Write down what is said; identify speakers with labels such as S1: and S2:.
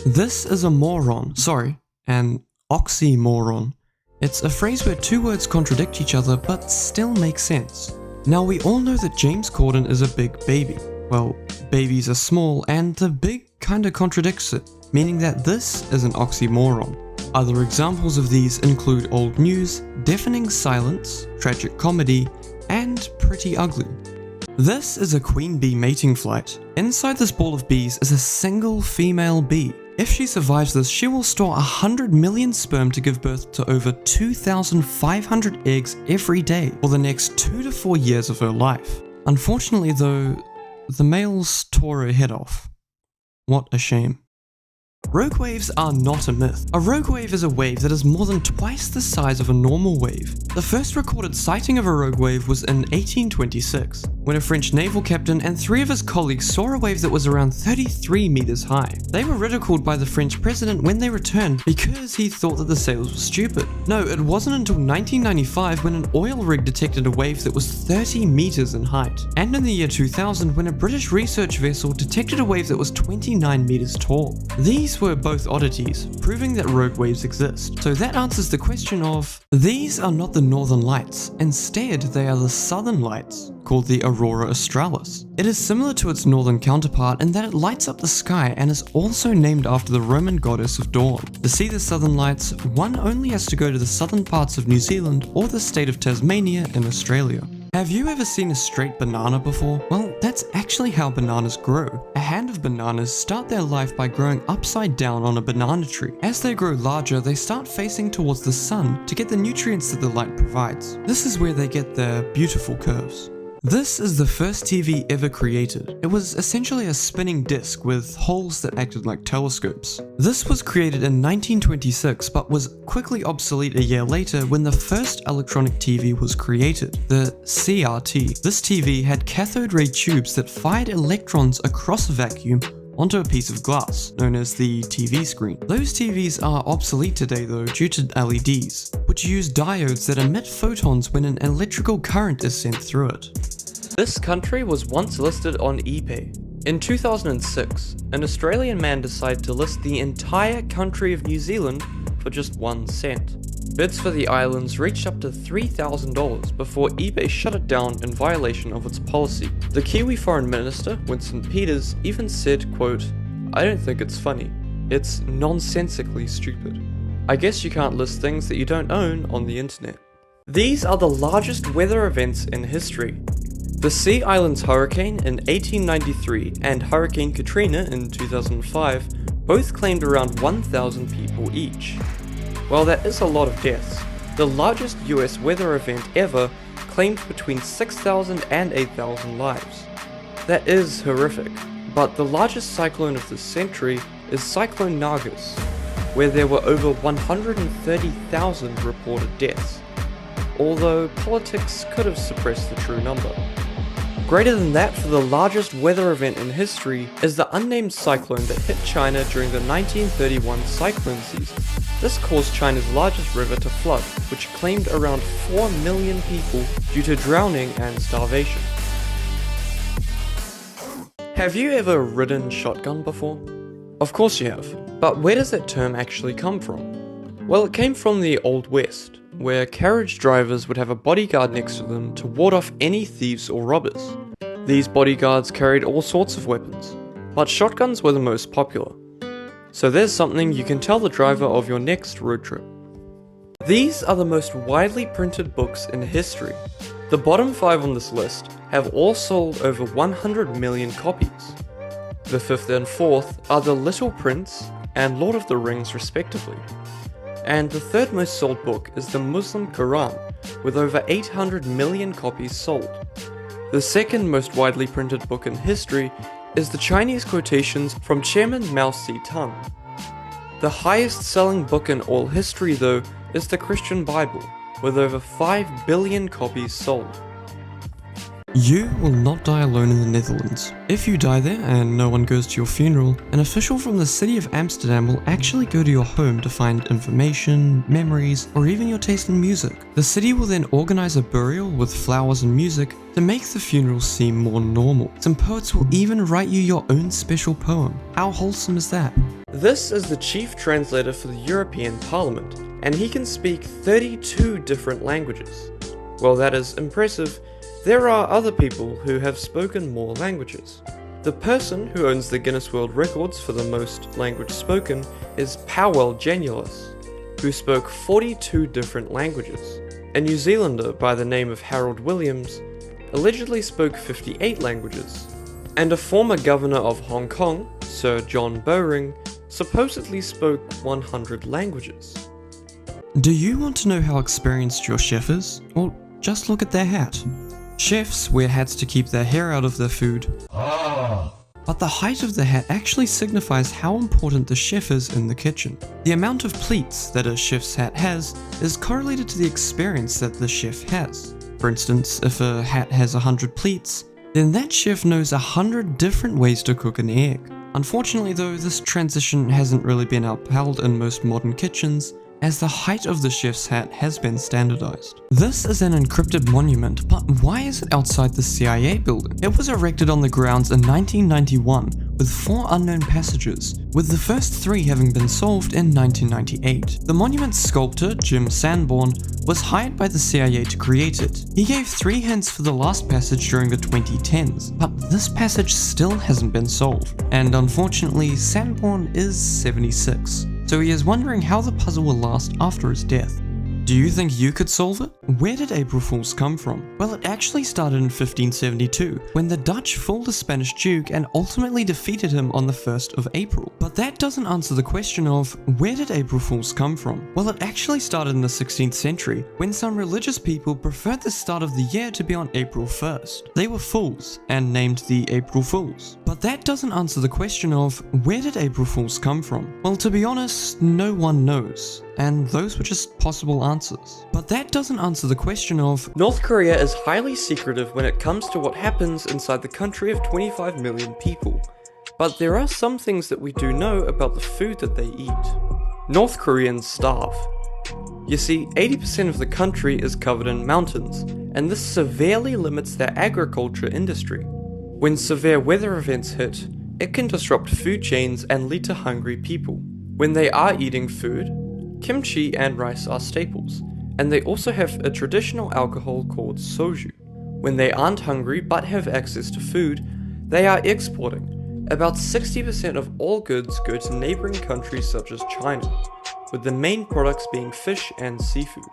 S1: This is a moron, an oxymoron. It's a phrase where two words contradict each other but still make sense. Now we all know that James Corden is a big baby. Well, babies are small and the big kinda contradicts it, meaning that this is an oxymoron. Other examples of these include old news, deafening silence, tragic comedy, and pretty ugly. This is a queen bee mating flight. Inside this ball of bees is a single female bee. If she survives this, she will store 100 million sperm to give birth to over 2,500 eggs every day for the next 2 to 4 years of her life. Unfortunately though, the males tore her head off. What a shame. Rogue waves are not a myth. A rogue wave is a wave that is more than twice the size of a normal wave. The first recorded sighting of a rogue wave was in 1826, when a French naval captain and 3 of his colleagues saw a wave that was around 33 meters high. They were ridiculed by the French president when they returned because he thought that the sailors were stupid. No, it wasn't until 1995 when an oil rig detected a wave that was 30 meters in height, and in the year 2000 when a British research vessel detected a wave that was 29 meters tall. These were both oddities, proving that rogue waves exist. So that answers the question of, these are not the northern lights, instead they are the southern lights, called the aurora australis. It is similar to its northern counterpart in that it lights up the sky and is also named after the Roman goddess of dawn. To see the southern lights, one only has to go to the southern parts of New Zealand or the state of Tasmania in Australia. Have you ever seen a straight banana before? Well, that's actually how bananas grow. A hand of bananas start their life by growing upside down on a banana tree. As they grow larger, they start facing towards the sun to get the nutrients that the light provides. This is where they get their beautiful curves. This is the first TV ever created. It was essentially a spinning disc with holes that acted like telescopes. This was created in 1926 but was quickly obsolete a year later when the first electronic TV was created, the CRT. This TV had cathode ray tubes that fired electrons across a vacuum onto a piece of glass, known as the TV screen. Those TVs are obsolete today though due to LEDs, which use diodes that emit photons when an electrical current is sent through it. This country was once listed on eBay. In 2006, an Australian man decided to list the entire country of New Zealand for just 1 cent. Bids for the islands reached up to $3,000 before eBay shut it down in violation of its policy. The Kiwi Foreign Minister, Winston Peters, even said, quote, "I don't think it's funny. It's nonsensically stupid. I guess you can't list things that you don't own on the internet." These are the largest weather events in history. The Sea Islands hurricane in 1893 and Hurricane Katrina in 2005 both claimed around 1,000 people each. While that is a lot of deaths, the largest US weather event ever claimed between 6,000 and 8,000 lives. That is horrific, but the largest cyclone of the century is Cyclone Nargis, where there were over 130,000 reported deaths, although politics could have suppressed the true number. Greater than that for the largest weather event in history is the unnamed cyclone that hit China during the 1931 cyclone season. This caused China's largest river to flood, which claimed around 4 million people due to drowning and starvation. Have you ever ridden shotgun before? Of course you have, but where does that term actually come from? Well, it came from the Old West, where carriage drivers would have a bodyguard next to them to ward off any thieves or robbers. These bodyguards carried all sorts of weapons, but shotguns were the most popular. So there's something you can tell the driver of your next road trip. These are the most widely printed books in history. The bottom 5 on this list have all sold over 100 million copies. The 5th and 4th are The Little Prince and Lord of the Rings respectively. And the 3rd most sold book is the Muslim Quran, with over 800 million copies sold. The 2nd most widely printed book in history is the Chinese quotations from Chairman Mao Zedong. The highest selling book in all history though is the Christian Bible, with over 5 billion copies sold. You will not die alone in the Netherlands. If you die there and no one goes to your funeral, an official from the city of Amsterdam will actually go to your home to find information, memories, or even your taste in music. The city will then organize a burial with flowers and music to make the funeral seem more normal. Some poets will even write you your own special poem. How wholesome is that? This is the chief translator for the European Parliament, and he can speak 32 different languages. While that is impressive, there are other people who have spoken more languages. The person who owns the Guinness World Records for the most language spoken is Powell Janulis, who spoke 42 different languages. A New Zealander by the name of Harold Williams allegedly spoke 58 languages. And a former governor of Hong Kong, Sir John Bowring, supposedly spoke 100 languages. Do you want to know how experienced your chef is? Well, just look at their hat. Chefs wear hats to keep their hair out of their food. But the height of the hat actually signifies how important the chef is in the kitchen. The amount of pleats that a chef's hat has is correlated to the experience that the chef has. For instance, if a hat has 100 pleats, then that chef knows 100 different ways to cook an egg. Unfortunately though, this transition hasn't really been upheld in most modern kitchens, as the height of the chef's hat has been standardized. This is an encrypted monument, but why is it outside the CIA building? It was erected on the grounds in 1991 with 4 unknown passages, with the first 3 having been solved in 1998. The monument's sculptor, Jim Sanborn, was hired by the CIA to create it. He gave 3 hints for the last passage during the 2010s, but this passage still hasn't been solved, and unfortunately Sanborn is 76. So he is wondering how the puzzle will last after his death. Do you think you could solve it? Where did April Fools come from? Well, it actually started in 1572, when the Dutch fooled a Spanish duke and ultimately defeated him on the 1st of April. But that doesn't answer the question of, where did April Fools come from? Well, it actually started in the 16th century, when some religious people preferred the start of the year to be on April 1st. They were fools, and named the April Fools. But that doesn't answer the question of, where did April Fools come from? Well, to be honest, no one knows. And those were just possible answers. But that doesn't answer the question of, North Korea is highly secretive when it comes to what happens inside the country of 25 million people. But there are some things that we do know about the food that they eat. North Koreans starve. You see, 80% of the country is covered in mountains, and this severely limits their agriculture industry. When severe weather events hit, it can disrupt food chains and lead to hungry people. When they are eating food, kimchi and rice are staples, and they also have a traditional alcohol called soju. When they aren't hungry but have access to food, they are exporting. About 60% of all goods go to neighboring countries such as China, with the main products being fish and seafood.